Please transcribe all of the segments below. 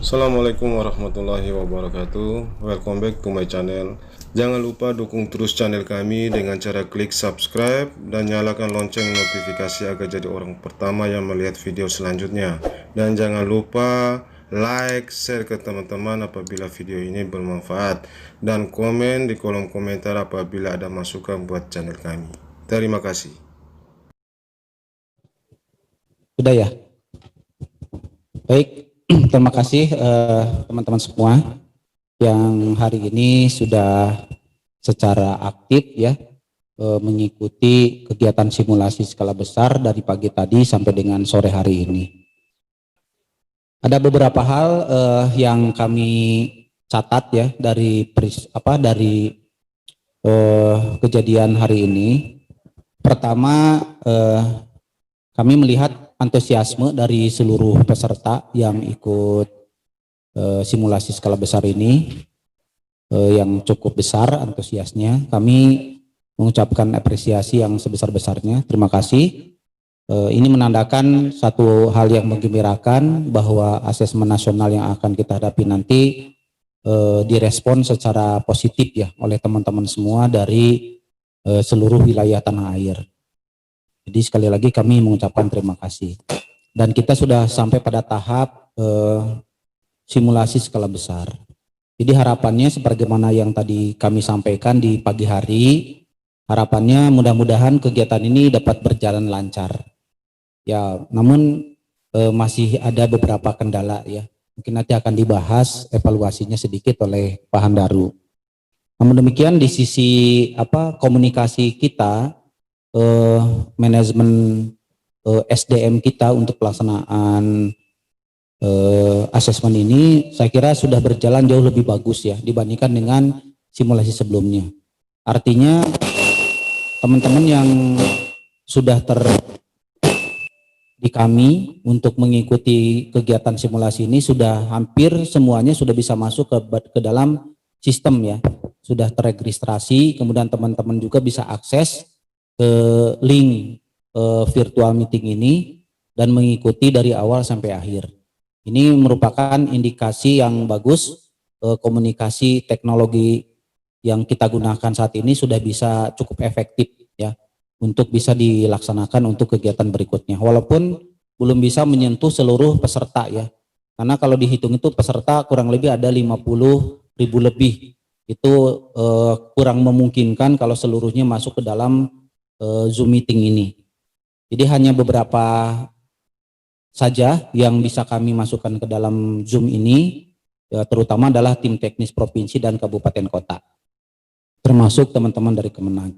Assalamualaikum warahmatullahi wabarakatuh. Welcome back to my channel. Jangan lupa dukung terus channel kami dengan cara klik subscribe dan nyalakan lonceng notifikasi agar jadi orang pertama yang melihat video selanjutnya. Dan jangan lupa like, share ke teman-teman apabila video ini bermanfaat, dan komen di kolom komentar apabila ada masukan buat channel kami. Terima kasih. Sudah ya? Baik, terima kasih teman-teman semua yang hari ini sudah secara aktif ya mengikuti kegiatan simulasi skala besar dari pagi tadi sampai dengan sore hari ini. Ada beberapa hal yang kami catat ya dari kejadian hari ini. Pertama, kami melihat antusiasme dari seluruh peserta yang ikut simulasi skala besar ini yang cukup besar antusiasnya. Kami mengucapkan apresiasi yang sebesar-besarnya. Terima kasih. Ini menandakan satu hal yang menggembirakan bahwa asesmen nasional yang akan kita hadapi nanti direspon secara positif ya oleh teman-teman semua dari seluruh wilayah tanah air. Jadi sekali lagi kami mengucapkan terima kasih. Dan kita sudah sampai pada tahap simulasi skala besar. Jadi harapannya sebagaimana yang tadi kami sampaikan di pagi hari, harapannya mudah-mudahan kegiatan ini dapat berjalan lancar. Ya, namun masih ada beberapa kendala ya. Mungkin nanti akan dibahas evaluasinya sedikit oleh Pak Handaru. Namun demikian di sisi komunikasi kita, manajemen SDM kita untuk pelaksanaan asesmen ini saya kira sudah berjalan jauh lebih bagus ya dibandingkan dengan simulasi sebelumnya. Artinya teman-teman yang sudah di kami untuk mengikuti kegiatan simulasi ini sudah hampir semuanya sudah bisa masuk ke dalam sistem ya, sudah terregistrasi, kemudian teman-teman juga bisa akses ke link virtual meeting ini dan mengikuti dari awal sampai akhir. Ini merupakan indikasi yang bagus, komunikasi teknologi yang kita gunakan saat ini sudah bisa cukup efektif ya untuk bisa dilaksanakan untuk kegiatan berikutnya. Walaupun belum bisa menyentuh seluruh peserta ya, karena kalau dihitung itu peserta kurang lebih ada 50.000 lebih. Itu kurang memungkinkan kalau seluruhnya masuk ke dalam Zoom meeting ini. Jadi hanya beberapa saja yang bisa kami masukkan ke dalam Zoom ini, ya, terutama adalah tim teknis provinsi dan kabupaten kota, termasuk teman-teman dari Kemenag.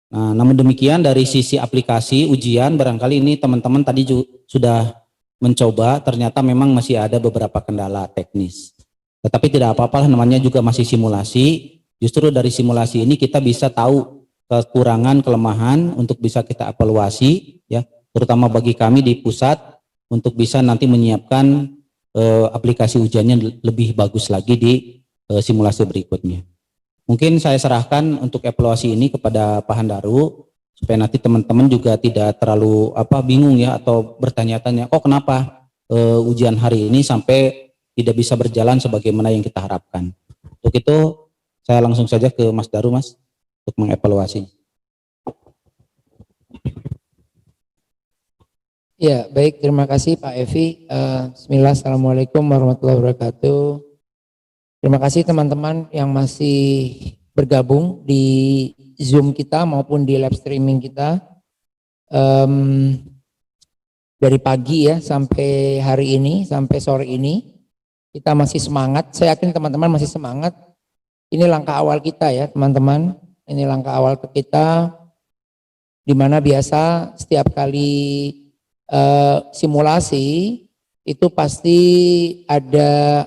Nah, namun demikian dari sisi aplikasi ujian barangkali ini teman-teman tadi sudah mencoba, ternyata memang masih ada beberapa kendala teknis. Tetapi tidak apa-apa, namanya juga masih simulasi. Justru dari simulasi ini kita bisa tahu kekurangan, kelemahan untuk bisa kita evaluasi ya, terutama bagi kami di pusat untuk bisa nanti menyiapkan aplikasi ujiannya lebih bagus lagi di simulasi berikutnya. Mungkin saya serahkan untuk evaluasi ini kepada Pak Handaru supaya nanti teman-teman juga tidak terlalu bingung ya atau bertanya-tanya kok kenapa ujian hari ini sampai tidak bisa berjalan sebagaimana yang kita harapkan. Untuk itu saya langsung saja ke Mas Daru, Mas, untuk mengevaluasi. Ya, baik, terima kasih Pak Evi. Bismillah, Assalamualaikum warahmatullahi wabarakatuh. Terima kasih teman-teman yang masih bergabung di Zoom kita maupun di live streaming kita. Dari pagi ya sampai hari ini, sampai sore ini, kita masih semangat. Saya yakin teman-teman masih semangat. Ini langkah awal kita ya teman-teman. Ini langkah awal kita, di mana biasa setiap kali simulasi itu pasti ada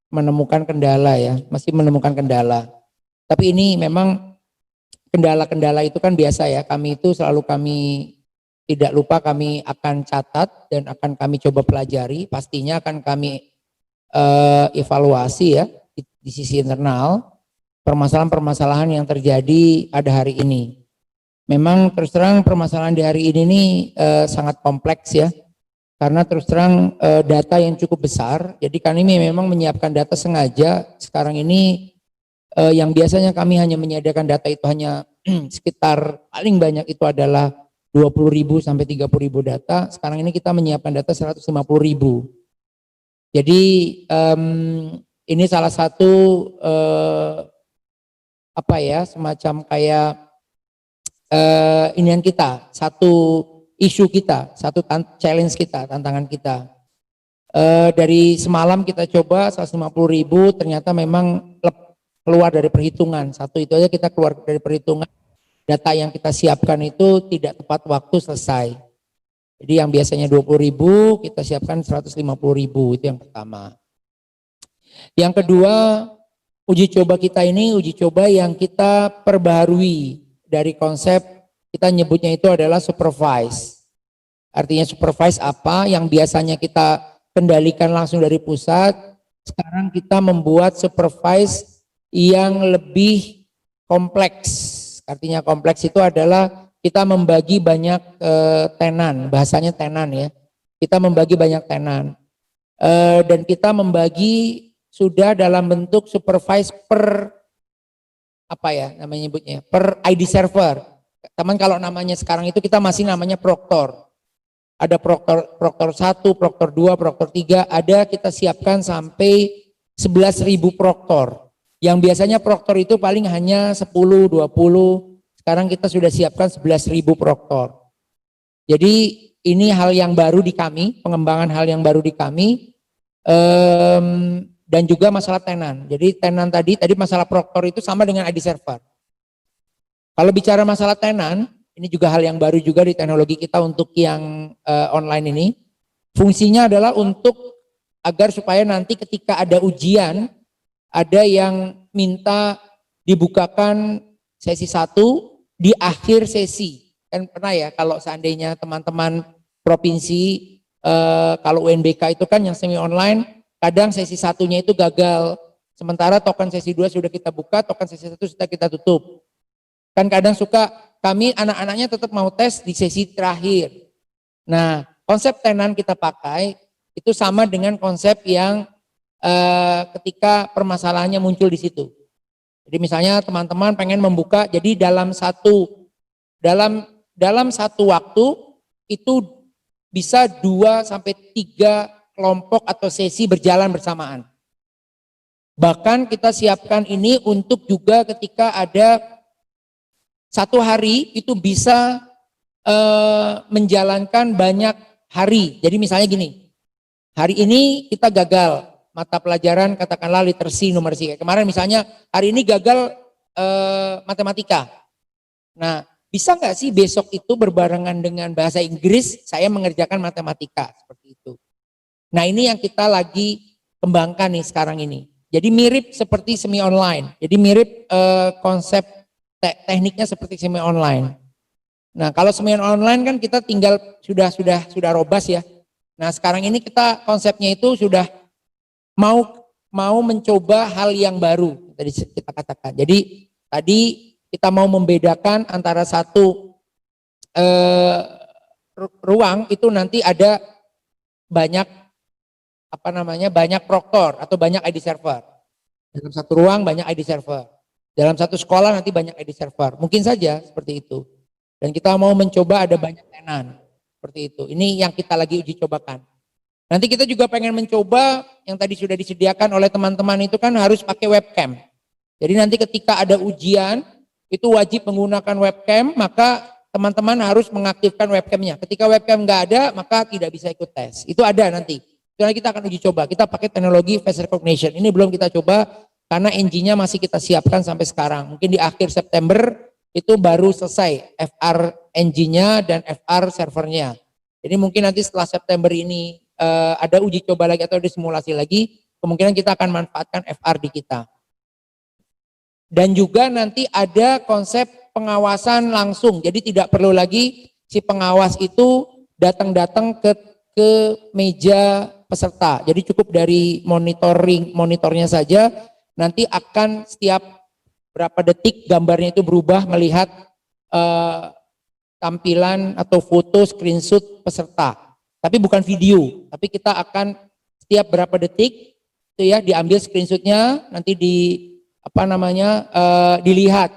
menemukan kendala ya, masih menemukan kendala. Tapi ini memang kendala-kendala itu kan biasa ya, kami itu selalu tidak lupa kami akan catat dan akan kami coba pelajari, pastinya akan kami evaluasi ya di sisi internal permasalahan-permasalahan yang terjadi pada hari ini. Memang terus terang permasalahan di hari ini nih sangat kompleks ya. karena terus terang data yang cukup besar. Jadi kami memang menyiapkan data sengaja. Sekarang ini yang biasanya kami hanya menyediakan data itu hanya sekitar paling banyak itu adalah 20.000 sampai 30.000 data. Sekarang ini kita menyiapkan data 150.000. Jadi ini salah satu semacam kayak inian kita, satu isu kita, satu challenge kita, tantangan kita. Dari semalam kita coba 150.000, ternyata memang keluar dari perhitungan. Satu itu aja kita keluar dari perhitungan. Data yang kita siapkan itu tidak tepat waktu selesai. Jadi yang biasanya 20.000 kita siapkan 150.000, itu yang pertama. Yang kedua, uji coba kita ini uji coba yang kita perbaharui dari konsep, kita nyebutnya itu adalah supervise. Artinya supervise apa? Yang biasanya kita kendalikan langsung dari pusat, sekarang kita membuat supervise yang lebih kompleks. Artinya kompleks itu adalah kita membagi banyak tenan, bahasanya tenan ya. Kita membagi banyak tenan. Dan kita membagi sudah dalam bentuk supervise per per ID server. Teman, kalau namanya sekarang itu kita masih namanya proktor. Ada proktor 1, proktor 2, proktor 3, ada kita siapkan sampai 11.000 proktor. Yang biasanya proktor itu paling hanya 10, 20, sekarang kita sudah siapkan 11.000 proktor. Jadi ini hal yang baru di kami, pengembangan hal yang baru di kami, dan juga masalah tenan. Jadi tenan tadi masalah proktor itu sama dengan ID server. Kalau bicara masalah tenan, ini juga hal yang baru juga di teknologi kita untuk yang online ini. Fungsinya adalah untuk agar supaya nanti ketika ada ujian, ada yang minta dibukakan sesi 1 di akhir sesi. Kan pernah ya kalau seandainya teman-teman provinsi, kalau UNBK itu kan yang semi online, kadang sesi 1-nya itu gagal. Sementara token sesi 2 sudah kita buka, token sesi 1 sudah kita tutup. Kan kadang suka kami anak-anaknya tetap mau tes di sesi terakhir. Nah, konsep tenan kita pakai itu sama dengan konsep yang ketika permasalahannya muncul di situ. Jadi misalnya teman-teman pengen membuka, jadi dalam satu waktu itu bisa 2 sampai 3 kelompok atau sesi berjalan bersamaan. Bahkan kita siapkan ini untuk juga ketika ada 1 hari itu bisa menjalankan banyak hari. Jadi misalnya gini, hari ini kita gagal mata pelajaran katakanlah literacy numerasi. Kemarin misalnya hari ini gagal matematika. Nah, bisa nggak sih besok itu berbarengan dengan bahasa Inggris saya mengerjakan matematika seperti itu. Nah, ini yang kita lagi kembangkan nih sekarang ini. Jadi mirip seperti semi online. Jadi mirip konsep tekniknya seperti semi online. Nah, kalau semi online kan kita tinggal sudah robust ya. Nah, sekarang ini kita konsepnya itu sudah mau mencoba hal yang baru tadi kita katakan. Jadi tadi kita mau membedakan antara satu ruang itu nanti ada banyak banyak proktor atau banyak ID server. Dalam satu ruang banyak ID server. Dalam satu sekolah nanti banyak ID server. Mungkin saja seperti itu. Dan kita mau mencoba ada banyak tenan. Seperti itu. Ini yang kita lagi uji cobakan. Nanti kita juga pengen mencoba yang tadi sudah disediakan oleh teman-teman itu kan harus pakai webcam. Jadi nanti ketika ada ujian itu wajib menggunakan webcam, maka teman-teman harus mengaktifkan webcamnya. Ketika webcam nggak ada, maka tidak bisa ikut tes. Itu ada nanti. Itu nanti kita akan uji coba. Kita pakai teknologi face recognition. Ini belum kita coba karena engine-nya masih kita siapkan sampai sekarang. Mungkin di akhir September itu baru selesai FR engine-nya dan FR servernya. Jadi mungkin nanti setelah September ini ada uji coba lagi atau ada simulasi lagi, kemungkinan kita akan manfaatkan FR di kita. Dan juga nanti ada konsep pengawasan langsung. Jadi tidak perlu lagi si pengawas itu datang-datang ke meja peserta. Jadi cukup dari monitornya saja. Nanti akan setiap berapa detik gambarnya itu berubah melihat tampilan atau foto screenshot peserta. Tapi bukan video, tapi kita akan setiap berapa detik itu ya diambil screenshotnya, nanti dilihat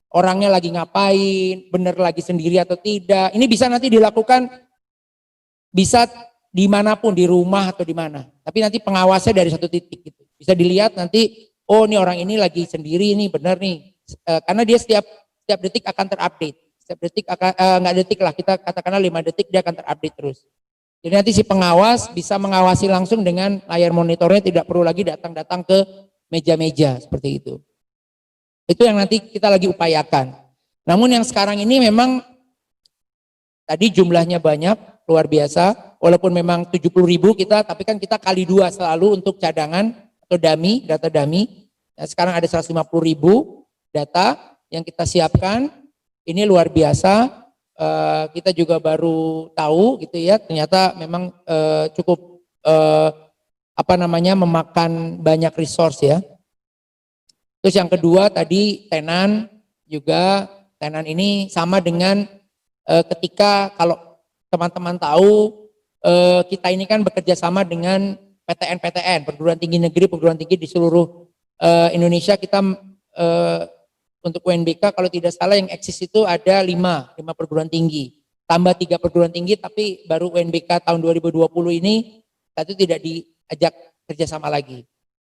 orangnya lagi ngapain, bener lagi sendiri atau tidak. Ini bisa nanti dilakukan, bisa dimanapun, di rumah atau di mana. Tapi nanti pengawasnya dari satu titik gitu. Bisa dilihat nanti, oh ini orang ini lagi sendiri nih, bener nih. Karena dia setiap detik akan terupdate. Setiap detik akan, nggak detik lah, kita katakanlah 5 detik dia akan terupdate terus. Jadi nanti si pengawas bisa mengawasi langsung dengan layar monitornya, tidak perlu lagi datang-datang ke meja-meja seperti itu. Itu yang nanti kita lagi upayakan. Namun yang sekarang ini memang tadi jumlahnya banyak, luar biasa. Walaupun memang 70.000 kita, tapi kan kita kali 2 selalu untuk cadangan atau dummy, data dummy. Nah, sekarang ada 150.000 data yang kita siapkan. Ini luar biasa. Kita juga baru tahu gitu ya, ternyata memang cukup memakan banyak resource ya. Terus yang kedua tadi tenan juga, tenan ini sama dengan ketika kalau teman-teman tahu kita ini kan bekerja sama dengan PTN, perguruan tinggi negeri, perguruan tinggi di seluruh Indonesia. Kita untuk UNBK kalau tidak salah yang eksis itu ada 5 perguruan tinggi. Tambah 3 perguruan tinggi, tapi baru UNBK tahun 2020 ini itu tidak diajak kerjasama lagi.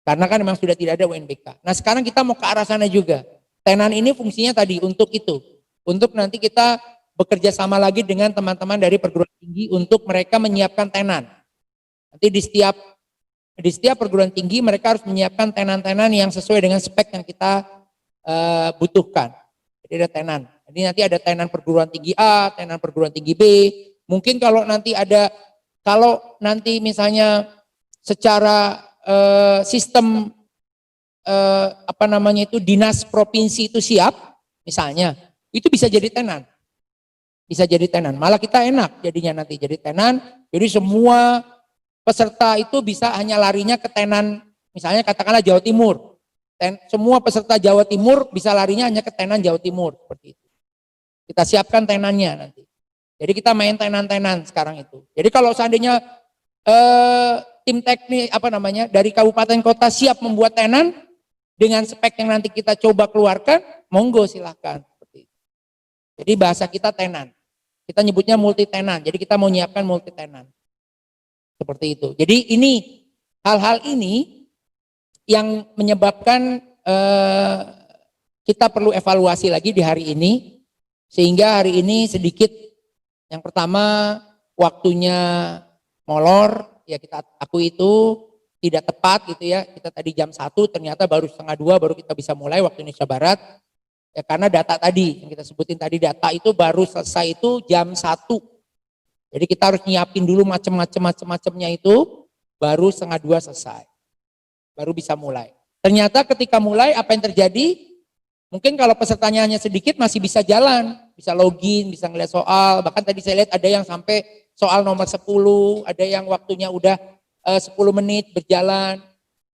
Karena kan memang sudah tidak ada UNBK. Nah sekarang kita mau ke arah sana juga. Tenan ini fungsinya tadi untuk itu. Untuk nanti kita bekerja sama lagi dengan teman-teman dari perguruan tinggi untuk mereka menyiapkan tenan. Nanti di setiap perguruan tinggi mereka harus menyiapkan tenan-tenan yang sesuai dengan spek yang kita butuhkan. Jadi ada tenan. Jadi nanti ada tenan perguruan tinggi A, tenan perguruan tinggi B. Mungkin kalau nanti misalnya secara sistem dinas provinsi itu siap, misalnya itu bisa jadi tenan. Bisa jadi tenan. Malah kita enak jadinya nanti jadi tenan. Jadi semua peserta itu bisa hanya larinya ke tenan, misalnya katakanlah Jawa Timur. Semua peserta Jawa Timur bisa larinya hanya ke tenan Jawa Timur seperti itu. Kita siapkan tenannya nanti. Jadi kita main tenan-tenan sekarang itu. Jadi kalau seandainya tim teknik dari kabupaten kota siap membuat tenan dengan spek yang nanti kita coba keluarkan, monggo silahkan seperti itu. Jadi bahasa kita tenan. Kita nyebutnya multi tenan. Jadi kita mau nyiapkan multi tenan. Seperti itu. Jadi ini hal-hal ini yang menyebabkan kita perlu evaluasi lagi di hari ini, sehingga hari ini sedikit yang pertama waktunya molor, ya kita akui itu tidak tepat gitu ya. Kita tadi jam 1 ternyata baru setengah 2 baru kita bisa mulai waktu Indonesia Barat. Ya karena data tadi yang kita sebutin tadi, data itu baru selesai itu jam 1. Jadi kita harus nyiapin dulu macam-macamnya itu, baru setengah 2 selesai. Baru bisa mulai. Ternyata ketika mulai apa yang terjadi? Mungkin kalau pesertanya hanya sedikit masih bisa jalan, bisa login, bisa ngeliat soal. Bahkan tadi saya lihat ada yang sampai soal nomor 10, ada yang waktunya udah 10 menit berjalan.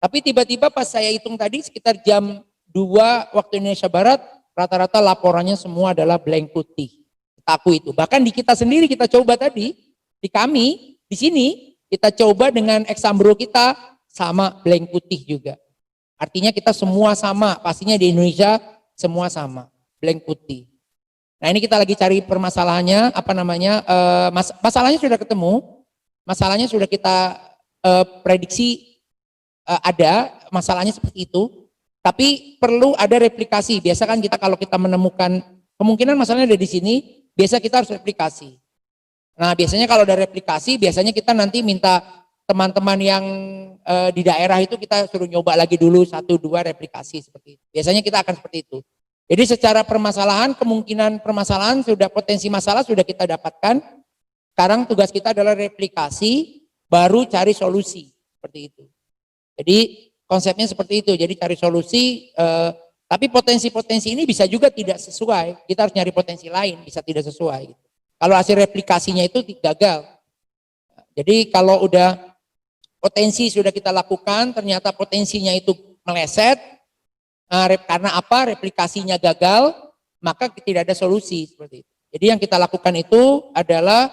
Tapi tiba-tiba pas saya hitung tadi sekitar jam 2 waktu Indonesia Barat, rata-rata laporannya semua adalah blank putih. Kita akui itu. Bahkan di kita sendiri kita coba tadi, di kami, di sini kita coba dengan eksambro kita, sama blank putih juga. Artinya kita semua sama, pastinya di Indonesia semua sama, blank putih. Nah ini kita lagi cari permasalahannya, masalahnya sudah ketemu, masalahnya sudah kita prediksi ada, masalahnya seperti itu, tapi perlu ada replikasi. Biasa kan kita kalau kita menemukan kemungkinan masalahnya ada di sini, biasa kita harus replikasi. Nah biasanya kalau ada replikasi, biasanya kita nanti minta teman-teman yang di daerah itu kita suruh nyoba lagi dulu 1-2 replikasi seperti itu. Biasanya kita akan seperti itu. Jadi secara permasalahan, kemungkinan permasalahan sudah, potensi masalah sudah kita dapatkan. Sekarang tugas kita adalah replikasi, baru cari solusi seperti itu. Jadi konsepnya seperti itu. Jadi cari solusi, tapi potensi-potensi ini bisa juga tidak sesuai. Kita harus nyari potensi lain, bisa tidak sesuai. Kalau hasil replikasinya itu gagal. Jadi kalau udah potensi sudah kita lakukan, ternyata potensinya itu meleset, karena apa? Replikasinya gagal, maka tidak ada solusi seperti itu. Jadi yang kita lakukan itu adalah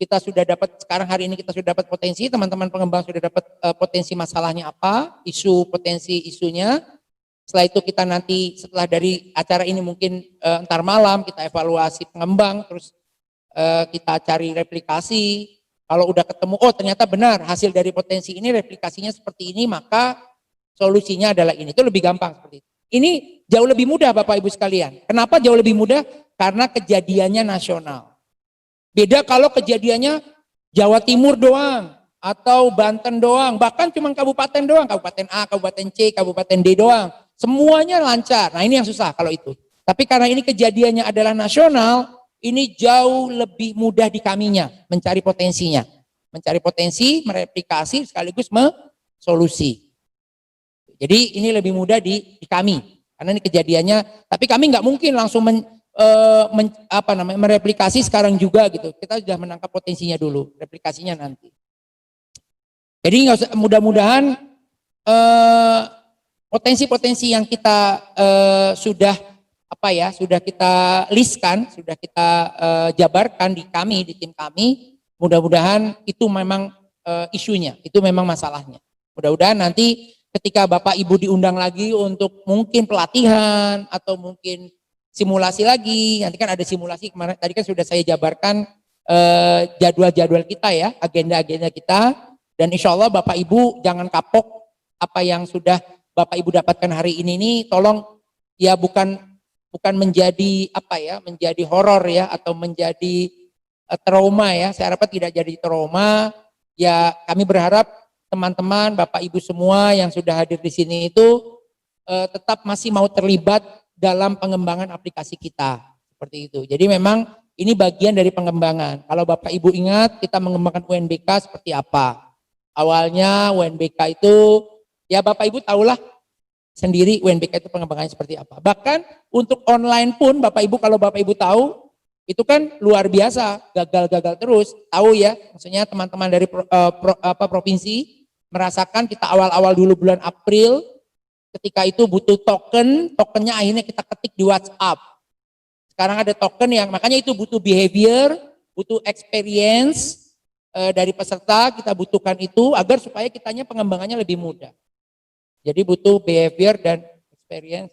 kita sudah dapat, sekarang hari ini kita sudah dapat potensi, teman-teman pengembang sudah dapat potensi masalahnya apa, potensi isunya. Setelah itu kita nanti setelah dari acara ini mungkin entar malam kita evaluasi pengembang, terus kita cari replikasi. Kalau udah ketemu, oh ternyata benar hasil dari potensi ini replikasinya seperti ini, maka solusinya adalah ini. Itu lebih gampang seperti itu. Ini jauh lebih mudah Bapak Ibu sekalian. Kenapa jauh lebih mudah? Karena kejadiannya nasional. Beda kalau kejadiannya Jawa Timur doang, atau Banten doang, bahkan cuma kabupaten doang, kabupaten A, kabupaten C, kabupaten D doang. Semuanya lancar. Nah ini yang susah kalau itu. Tapi karena ini kejadiannya adalah nasional, ini jauh lebih mudah di kaminya mencari potensinya. Mencari potensi, mereplikasi, sekaligus solusi. Jadi ini lebih mudah di kami. Karena ini kejadiannya, tapi kami nggak mungkin langsung mereplikasi sekarang juga gitu. Kita sudah menangkap potensinya dulu, replikasinya nanti. Jadi nggak usah, mudah-mudahan potensi-potensi yang kita sudah kita listkan, sudah kita jabarkan di kami, di tim kami, mudah-mudahan itu memang isunya, itu memang masalahnya. Mudah-mudahan nanti ketika Bapak Ibu diundang lagi untuk mungkin pelatihan atau mungkin simulasi lagi, nanti kan ada simulasi kemarin, tadi kan sudah saya jabarkan jadwal-jadwal kita ya, agenda-agenda kita, dan insya Allah Bapak Ibu jangan kapok apa yang sudah Bapak Ibu dapatkan hari ini tolong ya bukan menjadi menjadi horor ya atau menjadi trauma ya. Saya harap tidak jadi trauma. Ya kami berharap teman-teman Bapak Ibu semua yang sudah hadir di sini itu tetap masih mau terlibat dalam pengembangan aplikasi kita seperti itu. Jadi memang ini bagian dari pengembangan. Kalau Bapak Ibu ingat kita mengembangkan UNBK seperti apa? Awalnya UNBK itu ya Bapak Ibu tahulah sendiri UNBK itu pengembangannya seperti apa. Bahkan untuk online pun Bapak Ibu, kalau Bapak Ibu tahu itu kan luar biasa, gagal-gagal terus. Tahu ya, maksudnya teman-teman dari provinsi merasakan kita awal-awal dulu bulan April ketika itu butuh tokennya akhirnya kita ketik di WhatsApp. Sekarang ada token yang makanya itu butuh behavior, butuh experience dari peserta, kita butuhkan itu agar supaya kitanya pengembangannya lebih mudah. Jadi butuh behavior dan experience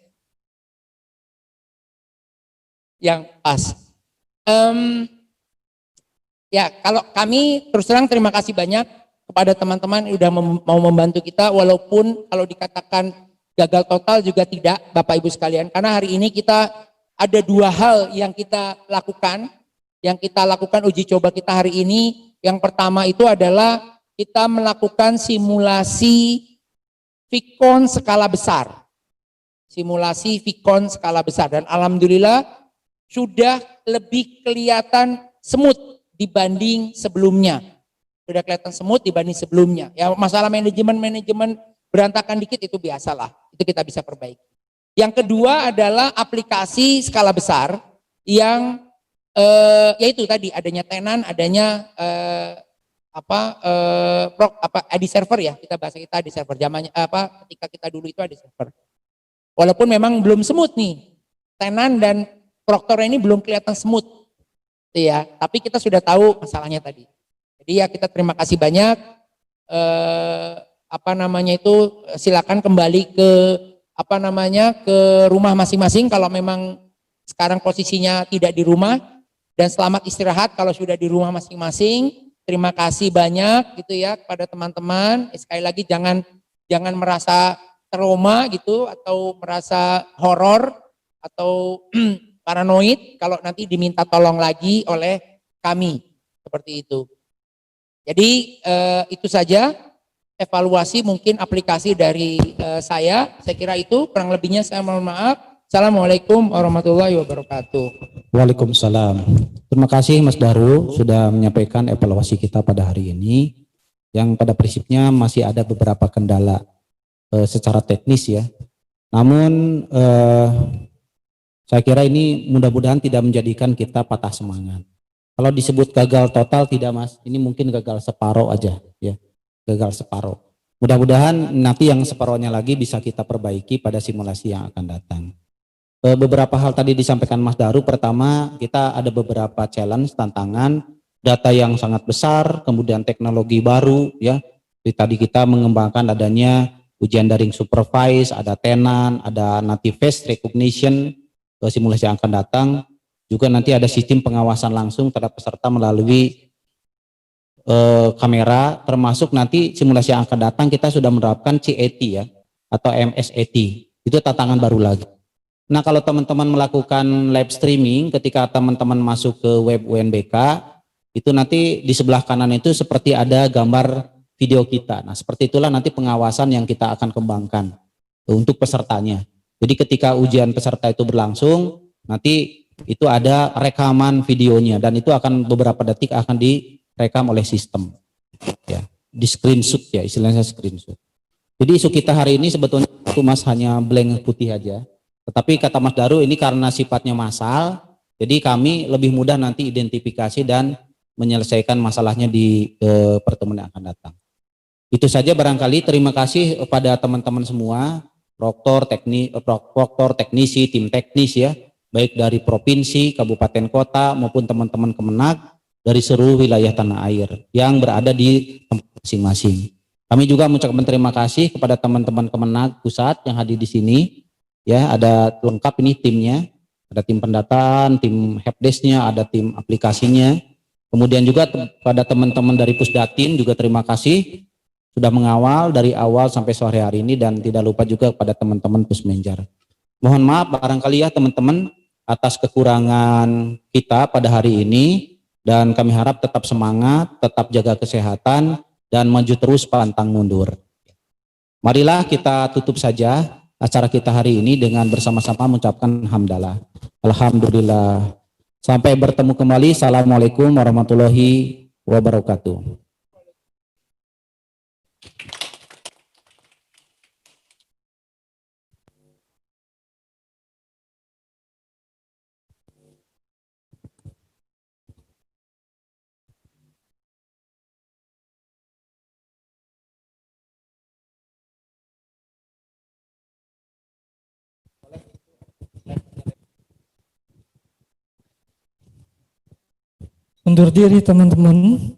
yang pas. Ya kalau kami terus terang terima kasih banyak kepada teman-teman yang sudah mau membantu kita, walaupun kalau dikatakan gagal total juga tidak Bapak Ibu sekalian. Karena hari ini kita ada dua hal yang kita lakukan. Yang kita lakukan uji coba kita hari ini. Yang pertama itu adalah kita melakukan simulasi Vicon skala besar. Simulasi Vicon skala besar. Dan alhamdulillah sudah lebih kelihatan smooth dibanding sebelumnya. Sudah kelihatan smooth dibanding sebelumnya. Ya masalah manajemen berantakan dikit itu biasalah. Itu kita bisa perbaiki. Yang kedua adalah aplikasi skala besar yang yaitu tadi adanya tenan, adanya AD server ya, kita bahasa kita AD server zamannya ketika kita dulu itu AD server. Walaupun memang belum smooth nih, tenan dan proktor ini belum kelihatan smooth, ya. Tapi kita sudah tahu masalahnya tadi. Jadi ya kita terima kasih banyak. Silakan kembali ke ke rumah masing-masing kalau memang sekarang posisinya tidak di rumah, dan selamat istirahat kalau sudah di rumah masing-masing. Terima kasih banyak gitu ya kepada teman-teman. Sekali lagi jangan merasa trauma gitu atau merasa horor atau paranoid kalau nanti diminta tolong lagi oleh kami seperti itu. Jadi itu saja evaluasi mungkin aplikasi dari saya. Saya kira itu, kurang lebihnya saya mohon maaf. Assalamualaikum warahmatullahi wabarakatuh. Waalaikumsalam. Terima kasih Mas Daru sudah menyampaikan evaluasi kita pada hari ini, yang pada prinsipnya masih ada beberapa kendala secara teknis ya. Namun saya kira ini mudah-mudahan tidak menjadikan kita patah semangat. Kalau disebut gagal total tidak Mas, ini mungkin gagal separuh aja ya. Gagal separuh. Mudah-mudahan nanti yang separuhnya lagi bisa kita perbaiki pada simulasi yang akan datang. Beberapa hal tadi disampaikan Mas Daru. Pertama, kita ada beberapa challenge, tantangan data yang sangat besar, kemudian teknologi baru ya. Jadi tadi kita mengembangkan adanya ujian daring supervise, ada tenant, ada native face recognition, simulasi yang akan datang. Juga nanti ada sistem pengawasan langsung terhadap peserta melalui kamera, termasuk nanti simulasi yang akan datang kita sudah menerapkan CAT ya, atau MSAT. Itu tantangan baru lagi. Nah, kalau teman-teman melakukan live streaming ketika teman-teman masuk ke web UNBK, itu nanti di sebelah kanan itu seperti ada gambar video kita. Nah, seperti itulah nanti pengawasan yang kita akan kembangkan untuk pesertanya. Jadi ketika ujian peserta itu berlangsung, nanti itu ada rekaman videonya dan itu akan beberapa detik akan direkam oleh sistem. Ya, di screenshot ya, istilahnya screenshot. Jadi isu kita hari ini sebetulnya itu Mas hanya blank putih aja. Tetapi kata Mas Daru ini karena sifatnya massal, jadi kami lebih mudah nanti identifikasi dan menyelesaikan masalahnya di pertemuan yang akan datang. Itu saja barangkali. Terima kasih kepada teman-teman semua, proktor, teknisi, tim teknis ya, baik dari provinsi, kabupaten kota maupun teman-teman Kemenag dari seluruh wilayah tanah air yang berada di tempat masing-masing. Kami juga mengucapkan terima kasih kepada teman-teman Kemenag pusat yang hadir di sini. Ya, ada lengkap ini timnya, ada tim pendataan, tim helpdesk-nya, ada tim aplikasinya. Kemudian juga pada teman-teman dari Pusdatin juga terima kasih sudah mengawal dari awal sampai sore hari ini, dan tidak lupa juga kepada teman-teman Pusmenjar. Mohon maaf barangkali ya teman-teman atas kekurangan kita pada hari ini, dan kami harap tetap semangat, tetap jaga kesehatan, dan maju terus pantang mundur. Marilah kita tutup saja acara kita hari ini dengan bersama-sama mengucapkan hamdalah. Alhamdulillah. Sampai bertemu kembali. Assalamualaikum warahmatullahi wabarakatuh. Undur diri teman-teman.